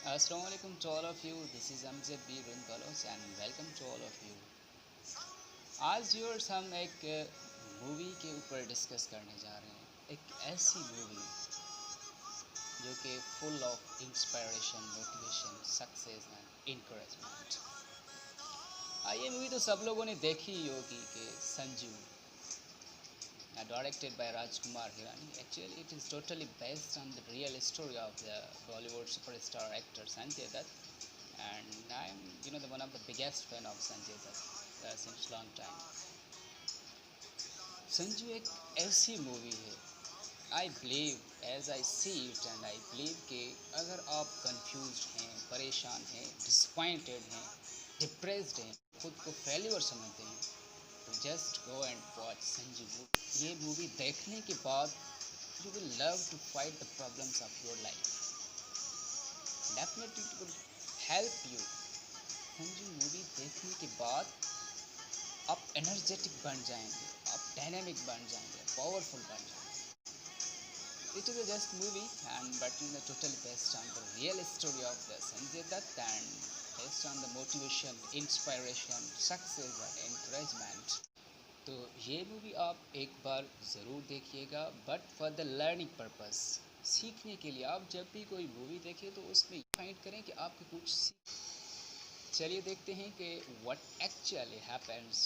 Assalamualaikum to all of you. This is Amjad B. Runkalos and welcome to all of you. आज viewers हम एक movie के ऊपर discuss करने जा रहे हैं। एक ऐसी मूवी जो कि full of inspiration, motivation, success and encouragement. ये मूवी तो सब लोगों ने देखी ही होगी कि Sanju, directed by Rajkumar Hirani. Actually, it is totally based on the real story of the Bollywood superstar actor Sanjay Dutt, and I'm the one of the biggest fan of Sanjay Dutt since long time. Sanju एक ऐसी movie है, I believe as I see it and I believe कि अगर आप confuse हैं, परेशान हैं, disappointed हैं, डिप्रेस्ड हैं, खुद को फेल्यूर समझते हैं, तो just go and watch Sanju. ये मूवी देखने के बाद you will love to fight the problems of your life. Definitely it will help you. Sanju movie देखने के बाद आप एनर्जेटिक बन जाएंगे, आप डायनामिक बन जाएंगे, पावरफुल बन जाएंगे। It is a just movie and but totally based on the real story of the Sanjay Dutt and based on the motivation, inspiration, success and encouragement. तो ये मूवी आप एक बार ज़रूर देखिएगा, but for the learning purpose, सीखने के लिए। आप जब भी कोई मूवी देखें तो उसमें फाइंड करें कि आपको कुछ चलिए देखते हैं कि what actually happens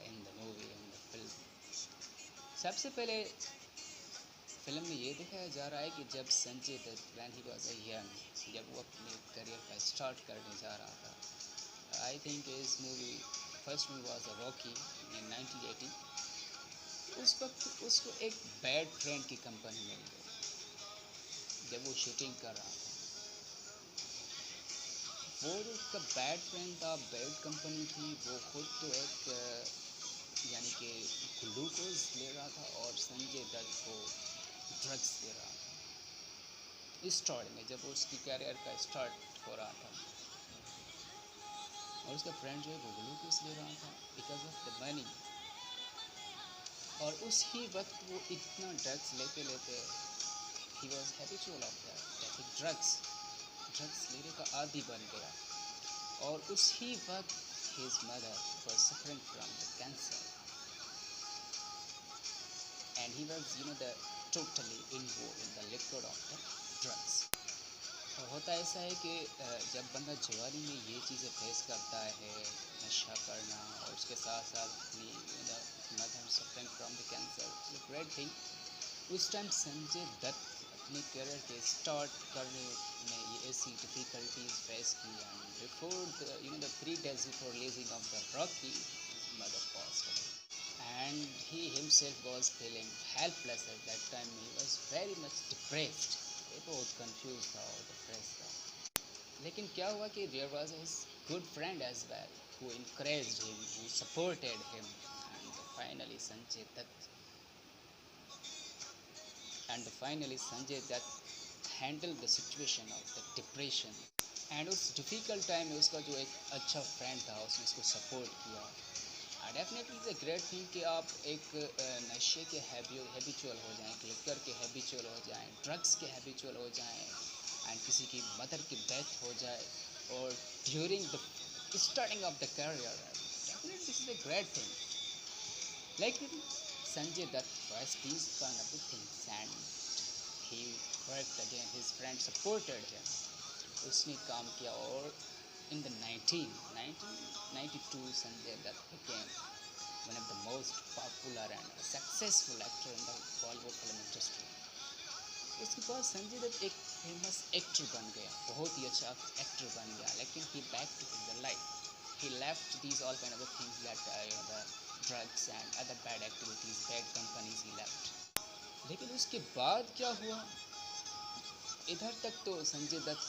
in the movie, in the film. सबसे पहले फिल्म में ये दिखाया जा रहा है कि जब Sanjay Dutt when he was a young, जब वो अपने करियर का स्टार्ट करने जा रहा था, आई थिंक इस movie first movie was a Rocky in 1980। उस वक्त उसको एक बैड फ्रेंड की कंपनी मिल गई जब वो शूटिंग कर रहा था। वो जो उसका बैड फ्रेंड था, बैड कंपनी थी, वो खुद तो एक यानी कि ग्लूकोज ले रहा था और संजय दत्त को ड्रग्स दे रहा था स्टार्ट में, जब उसकी कैरियर का स्टार्ट हो रहा था। और उसका फ्रेंड जो है वो ग्लूकोज ले रहा था बिकॉज ऑफ द मनी। और उसी वक्त वो इतना ड्रग्स लेते लेते he was habitual of that drugs लेने का आदी बन गया। और उसी वक्त his mother was suffering from the cancer and he was the totally involve in the liquid of the drugs. और होता ऐसा है कि जब बंदा जवानी में ये चीज़ें फेस करता है, नशा करना और उसके साथ साथ अपनी mother suffering from the cancer, it's a great thing. उस टाइम संजय दत्त अपने करियर के स्टार्ट करने में ये ऐसी डिफ़िकल्टीज फेस की and before the 3 days before releasing of the Rocky, his mother passed away and he himself was feeling helpless at that time. He was very much depressed, ये बहुत confuse था और depress था। लेकिन क्या हुआ कि there was his good friend as well who encouraged him, who supported him, and finally Sanjay Dutt handled the situation of the depression। And उस डिफ़िकल्ट टाइम में उसका जो एक अच्छा फ्रेंड था उसने उसको सपोर्ट किया। Definitely is a great thing कि आप एक नशे के हैबिचुअल हो जाएं, लिकर के हैबिचुअल हो जाएं, ड्रग्स के हैबिचुअल हो जाएं एंड किसी की मदर की डेथ हो जाए और during the starting of the career. Definitely this is a great thing. लेकिन Sanjay Dutt faced these kind of things and he worked again, his friend supported him, उसने काम किया और in the 1992 Sanjay Dutt became one of the most popular and successful actor in the Bollywood film industry। उसके बाद संजय दत्त एक famous actor बन गया, बहुत ही अच्छा एक्टर बन गया, लेकिन he back to the life, he left these all kind of things that the drugs and other bad activities, bad companies he left। लेकिन उसके बाद क्या हुआ, इधर तक तो संजय दत्त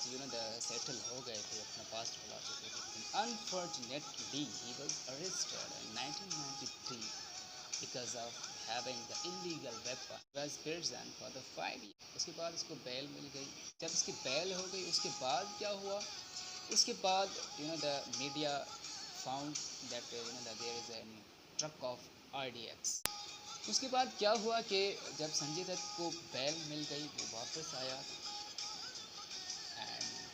सेटल हो गए थे, अपना पास्ट भुला चुके थे, लेकिन unfortunately he was arrested in 1993 because of having the illegal weapon, was prison for the 5 years। उसके बाद उसको बेल मिल गई। जब उसकी बेल हो गई उसके बाद क्या हुआ, उसके बाद the media found that there is an truck of RDX। उसके बाद क्या हुआ कि जब संजय दत्त को बेल मिल गई वो वापस आया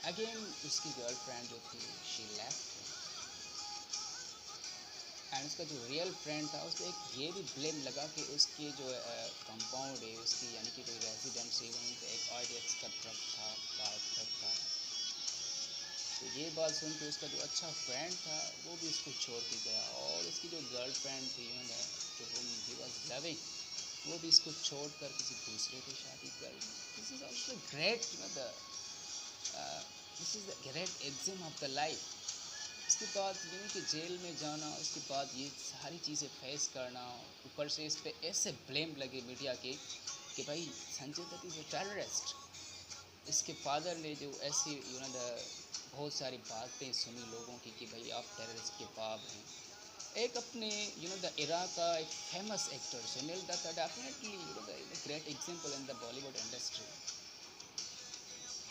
अगेन उसकी गर्लफ्रेंड जो थी शी लेफ्ट, एंड उसका जो रियल फ्रेंड था उस पर एक ये भी ब्लेम लगा कि उसके जो कंपाउंड है उसकी यानी कि कोई रेजिडेंस है वहीं पे एक RDX का ट्रक था, कार ट्रक था। तो ये बात सुन के उसका जो अच्छा फ्रेंड था वो भी उसको छोड़ के गया, और उसकी जो गर्लफ्रेंड थी जो whom he was loving, वो भी इसको छोड़ कर किसी दूसरे की शादी कर ली। This is also great the this is the great exam of the life. उसके बाद यानी कि जेल में जाना, उसके बाद ये सारी चीज़ें फेस करना, ऊपर से इस पे ऐसे ब्लेम लगे मीडिया के कि भाई Sanjay Dutt is a terrorist. इसके फादर ने जो ऐसी बहुत सारी बातें सुनी लोगों की कि भाई आप टेररिस्ट के बाप हैं। एक अपने द इरा का एक famous actor Sunil Dutt definitely the great example in the Bollywood industry.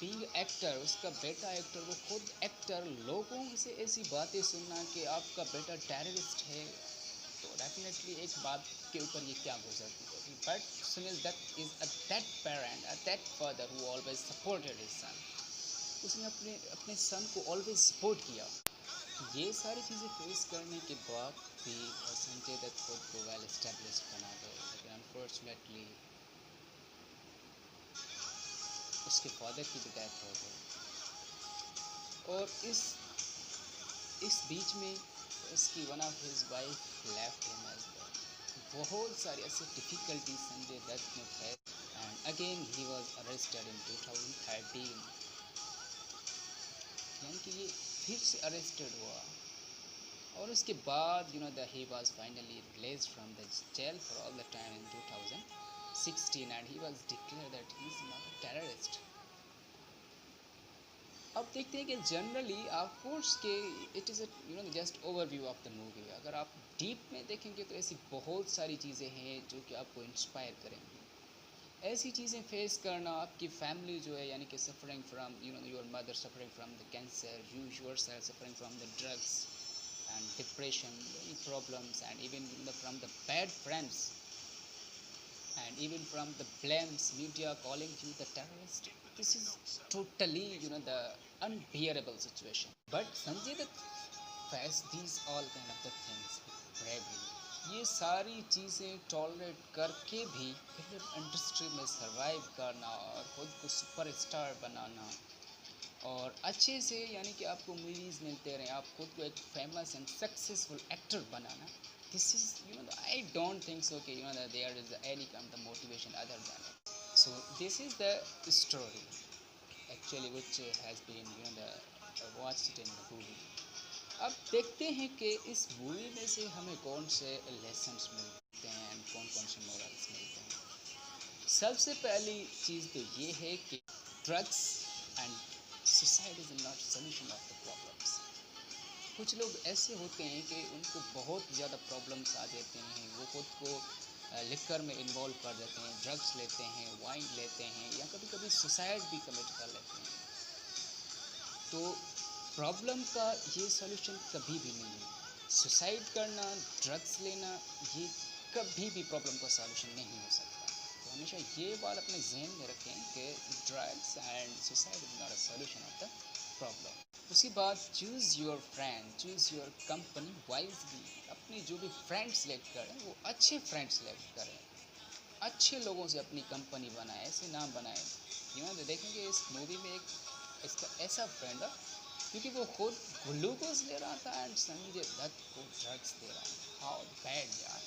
Being actor, उसका बेटा एक्टर, वो खुद एक्टर, लोगों से ऐसी बातें सुनना कि आपका बेटा टेररिस्ट है, तो डेफिनेटली एक बात के ऊपर ये क्या गुजरती होगी। But Sunil Dutt is a that parent, a that father who always supported his son. उसने अपने अपने सन को ऑलवेज सपोर्ट किया। ये सारी चीज़ें फेस करने के बाद भी संजय दत्त खुद को वेल एस्टेब्लिश्ड बना गए, लेकिन अनफॉर्चुनेटली उसके फादर की भी डेथ हो गई। और इस बीच में इसकी one of his wife left him as well. बहुत सारी ऐसी डिफ़िकल्टी संजय दत्त ने face, and again he was arrested in 2013। यानी कि ये फिर से अरेस्टेड हुआ, और उसके बाद he was finally released from the jail for all the time in 2016, and he was declared that he is not a terrorist. अब देखते हैं कि जनरली ऑफकोर्स के it is just overview of the movie. अगर आप deep में देखेंगे तो ऐसी बहुत सारी चीज़ें हैं जो कि आपको इंस्पायर करेंगी। ऐसी चीज़ें फेस करना, आपकी फैमिली जो है यानी कि suffering from your mother suffering from the cancer, you yourself suffering from the drugs and depression, many problems, and even from the bad friends, and even from the blames, media calling you the terrorist. This is totally the unbearable situation. But Sanjay Dutt faced these all kind of the things with bravery. ये सारी चीज़ें tolerate करके भी film industry में survive करना और खुद को सुपरस्टार बनाना और अच्छे से यानी कि आपको मूवीज़ मिलते रहें, आप खुद को एक फेमस एंड सक्सेसफुल एक्टर बनाना, this is I don't think so कि there is any kind of motivation other than it. So this is the story actually which has been the watched in the movie. अब देखते हैं कि इस movie में से हमें कौन से लेसन्स मिलते हैं एंड कौन कौन से मॉरल्स मिलते हैं। सबसे पहली चीज़ तो ये है कि drugs and suicide is not solution of the problems. कुछ लोग ऐसे होते हैं कि उनको बहुत ज़्यादा प्रॉब्लम्स आ जाते हैं, वो खुद को लिकर में इन्वॉल्व कर देते हैं, ड्रग्स लेते हैं, वाइन लेते हैं, या कभी कभी सुसाइड भी कमिट कर लेते हैं। तो प्रॉब्लम का ये सॉल्यूशन कभी भी नहीं है। सुसाइड करना, ड्रग्स लेना, ये कभी भी प्रॉब्लम का सॉल्यूशन नहीं हो सकता। तो हमेशा ये बात अपने जहन में रखें कि drugs and suicide is not a solution of the problem. उसके बाद choose your friend, choose your company wisely. अपने जो भी फ्रेंड सेलेक्ट करें वो अच्छे फ्रेंड सेलेक्ट करें, अच्छे लोगों से अपनी कंपनी बनाए, ऐसे नाम बनाए। देखेंगे इस मूवी में एक इसका ऐसा फ्रेंड है क्योंकि वो खुद ग्लूकोज ले रहा था एंड संजय दत्त को ड्रग्स दे रहा था। हाउ बैड यार।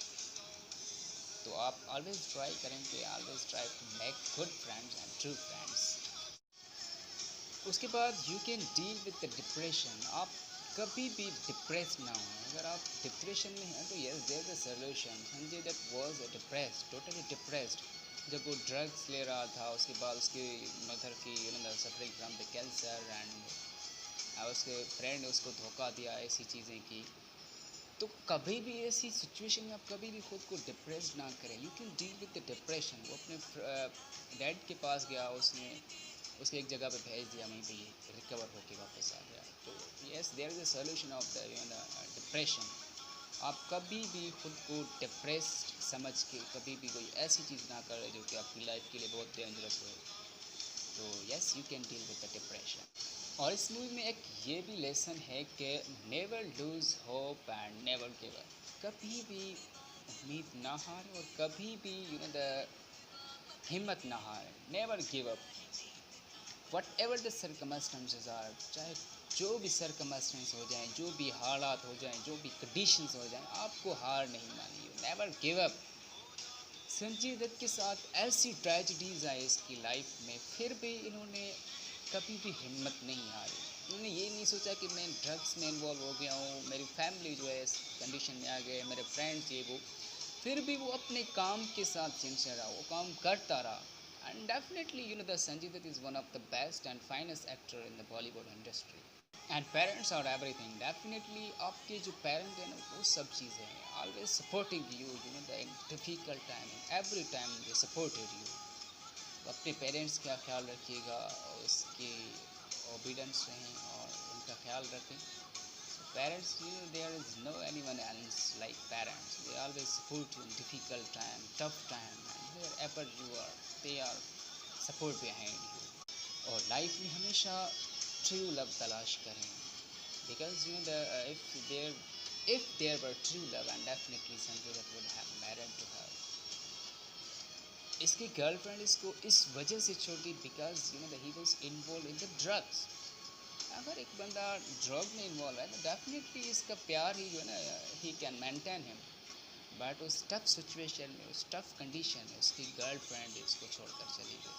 तो आप ऑलवेज ट्राई करेंगे, always try to make good friends and true friends. उसके बाद you can deal with the depression. आप कभी भी डिप्रेस ना हो। अगर आप डिप्रेशन में हैं तो yes there is a solution. Sanjay Dutt was depressed, totally depressed. जब वो ड्रग्स ले रहा था, उसके बाद उसकी मदर की suffering from the cancer, and उसके फ्रेंड ने उसको धोखा दिया, ऐसी चीज़ें की। तो कभी भी ऐसी सिचुएशन में आप कभी भी खुद को डिप्रेस ना करें। You can deal with the depression. वो अपने डैड के पास गया, उसने उसको एक जगह पे भेज दिया, वहीं पे ये रिकवर होके वापस आ गया। तो yes there is a solution of the depression. आप कभी भी खुद को डिप्रेस्ड समझ के कभी भी कोई ऐसी चीज़ ना करें जो कि आपकी लाइफ के लिए बहुत डेंजरस हो। तो yes you can deal with the depression. और इस मूवी में एक ये भी लेसन है कि never lose hope and never give up. कभी भी उम्मीद ना हारे और कभी भी द हिम्मत ना हारे। Never give up whatever the circumstances are, चाहे जो भी सरकमस्टेंस हो जाएं, जो भी हालात हो जाएं, जो भी कंडीशंस हो जाएं, आपको हार नहीं मानी। Never give up. Sanjay Dutt के साथ ऐसी ट्रेजिडीज आई इसकी लाइफ में, फिर भी इन्होंने कभी भी हिम्मत नहीं हारी। उन्होंने ये नहीं सोचा कि मैं ड्रग्स में इन्वॉल्व हो गया हूँ, मेरी फैमिली जो है इस कंडीशन में आ गए, मेरे फ्रेंड्स ये वो, फिर भी वो अपने काम के साथ सिंसियर रहा, वो काम करता रहा। And definitely the Sanjay Dutt is one of the best and finest actor in the Bollywood industry. And parents are everything. Definitely आपके जो पेरेंट हैं ना, वो सब चीज़ें हैं। Always supporting you the in difficult time, every time they supported you. तो अपने पेरेंट्स का ख्याल रखिएगा और उसके ओबीडेंस रहें और उनका ख्याल रखें। So parents, there is no anyone else like parents. They always support you in difficult time, tough time, and wherever you are, they are support behind you. और लाइफ में हमेशा ट्रू लव तलाश करें, because if there were true love, and definitely Sanjay Dutt would have married to her. इसकी girlfriend इसको इस वजह से छोड़ दी because he was involve in the drugs. अगर एक बंदा ड्रग में इन्वॉल्व है तो डेफिनेटली इसका प्यार ही जो है ना, he can maintain him. But उस टफ सिचुएशन में, उस टफ कंडीशन में उसकी गर्लफ्रेंड इसको छोड़कर चली गई।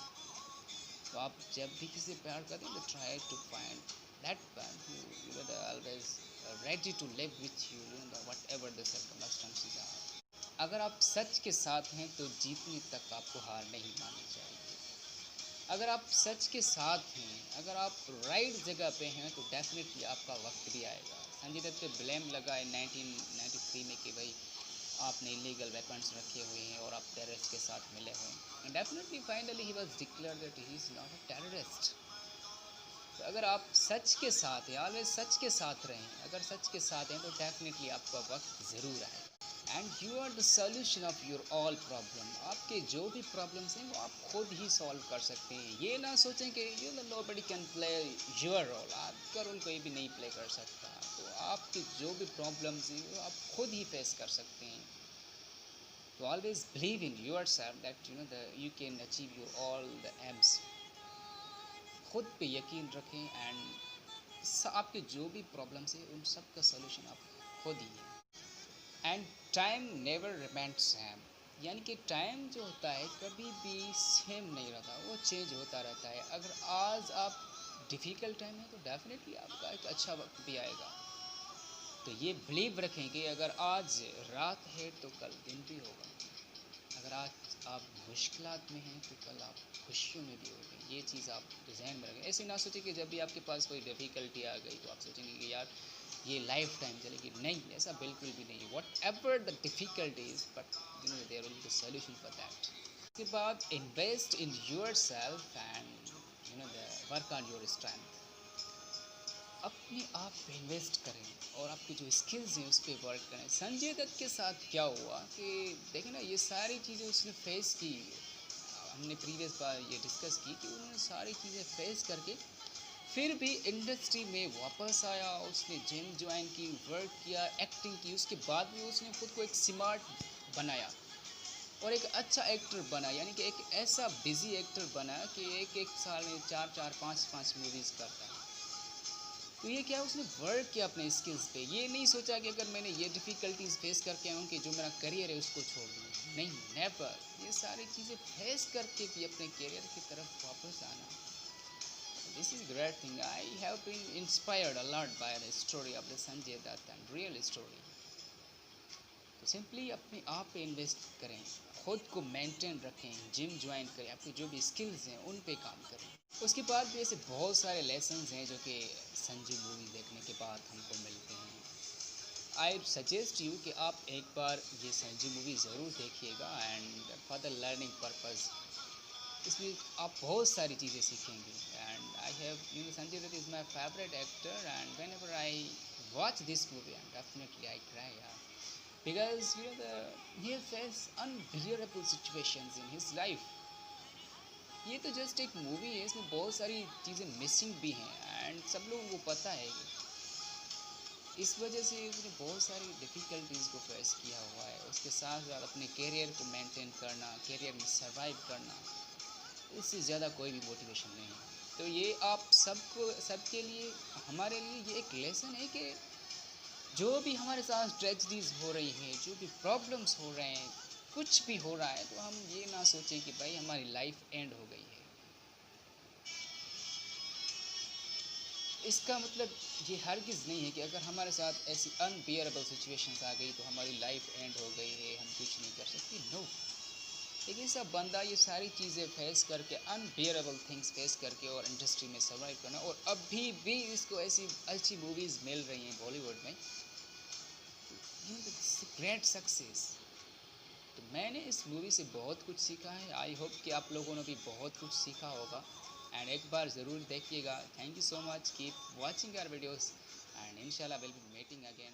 तो आप जब भी किसी प्यार करें तो try to find that one who always ready to live with you whatever the circumstances are. अगर आप सच के साथ हैं तो जीतने तक आपको हार नहीं माननी चाहिए। अगर आप सच के साथ हैं, अगर आप राइट जगह पे हैं तो डेफिनेटली आपका वक्त भी आएगा। संजय दत्त पे ब्लेम लगा है 1993 में कि भाई आपने इलीगल वेपन्स रखे हुए हैं और आप टेररिस्ट के साथ मिले हुए हैं। And definitely finally he was declared that he is not a terrorist. तो अगर आप सच के साथ हैं, ऑलवेज सच के साथ रहें। अगर सच के साथ हैं तो डेफिनेटली आपका वक्त ज़रूर आएगा। And you are the solution of your all problem. आपके जो भी प्रॉब्लम्स हैं वो आप खुद ही सॉल्व कर सकते हैं। ये ना सोचें कि nobody can play your role, आपका रोल कोई भी नहीं प्ले कर सकता। तो आपके जो भी प्रॉब्लम्स हैं वो आप खुद ही फेस कर सकते हैं। तो always believe in your self that you can achieve your all the AIIMS. खुद पे यकीन रखें एंड आपके जो भी प्रॉब्लम्स हैं उन सब का सोल्यूशन आप खुद ही हैं। एंड टाइम नेवर रिमेंट सेम, यानी कि टाइम जो होता है कभी भी सेम नहीं रहता, वो चेंज होता रहता है। अगर आज आप डिफ़िकल्ट टाइम है तो डेफिनेटली आपका एक अच्छा वक्त भी आएगा। तो ये बिलीव रखें कि अगर आज रात है तो कल दिन भी होगा। अगर आज आप मुश्किलात में हैं तो कल आप खुशियों में भी होंगे। ये चीज़ आप ज़हन में रखें। ऐसे ना सोचें कि जब भी आपके पास कोई डिफ़िकल्टी आ गई तो आप सोचेंगे कि यार ये लाइफ टाइम चलेगी। नहीं, ऐसा बिल्कुल भी नहीं है। Whatever the difficulties, but there will be solution for that. उसके बाद invest in yourself and the work on your strength. अपने आप पे इन्वेस्ट करें और आपकी जो स्किल्स हैं उस पर वर्क करें। संजय दत्त के साथ क्या हुआ कि देखें ना, ये सारी चीज़ें उसने फेस की। हमने प्रीवियस बार ये डिस्कस की कि उन्होंने सारी चीज़ें फेस करके फिर भी इंडस्ट्री में वापस आया। उसने जिम ज्वाइन की, वर्क किया, एक्टिंग की। उसके बाद भी उसने खुद को एक स्मार्ट बनाया और एक अच्छा एक्टर बना, यानी कि एक ऐसा बिजी एक्टर बना कि एक एक साल में 4-4, 5-5 मूवीज़ करता है। तो ये क्या, उसने वर्क किया अपने स्किल्स पे। ये नहीं सोचा कि अगर मैंने ये डिफ़िकल्टीज फेस करके आऊँ कि जो मेरा करियर है उसको छोड़ दूँ। नहीं, नेवर। ये सारी चीज़ें फेस करके भी अपने करियर की तरफ वापस आना, this is great thing. I have been inspired a lot by the story of the Sanjay Dutt and real story. तो सिंपली अपने आप पे इन्वेस्ट करें, खुद को मेंटेन रखें, जिम ज्वाइन करें, आपके जो भी स्किल्स हैं उन पे काम करें। उसके बाद भी ऐसे बहुत सारे लेसन्स हैं जो कि संजू मूवी देखने के बाद हमको मिलते हैं। आई सजेस्ट यू कि आप एक बार ये संजू मूवी ज़रूर देखिएगा and for the learning purpose. इसमें आप बहुत सारी चीज़ें सीखेंगे। And I have Sanjay Dutt is my favourite actor and whenever I watch this movie and definitely I cry, yeah, because he faced unbearable situations in his life ये तो just एक movie है, इसमें बहुत सारी चीज़ें मिसिंग भी हैं एंड सब लोगों को पता है ये। इस वजह से उसने बहुत सारी डिफ़िकल्टीज़ को फेस किया हुआ है। उसके साथ साथ अपने करियर को मेंटेन करना, करियर में सर्वाइव करना, इससे ज़्यादा कोई भी मोटिवेशन नहीं है। तो ये आप सबको, सबके लिए, हमारे लिए ये एक लेसन है कि जो भी हमारे साथ ट्रेजेडीज़ हो रही हैं, जो भी प्रॉब्लम्स हो रहे हैं, कुछ भी हो रहा है, तो हम ये ना सोचें कि भाई हमारी लाइफ एंड हो गई है। इसका मतलब ये हरगिज़ नहीं है कि अगर हमारे साथ ऐसी अनबियरेबल सिचुएशंस आ गई तो हमारी लाइफ एंड हो गई है, हम कुछ नहीं कर सकते। नो, एक ऐसा बंदा ये सारी चीज़ें फेस करके, अनबियरेबल थिंग्स फेस करके और इंडस्ट्री में सर्वाइव करना, और अभी भी इसको ऐसी अच्छी मूवीज़ मिल रही हैं बॉलीवुड में, यू नो ग्रेट सक्सेस। तो मैंने इस मूवी से बहुत कुछ सीखा है। आई होप कि आप लोगों ने भी बहुत कुछ सीखा होगा एंड एक बार ज़रूर देखिएगा। Thank you so much, keep watching our videos and इंशाल्लाह विल बी मीटिंग अगेन।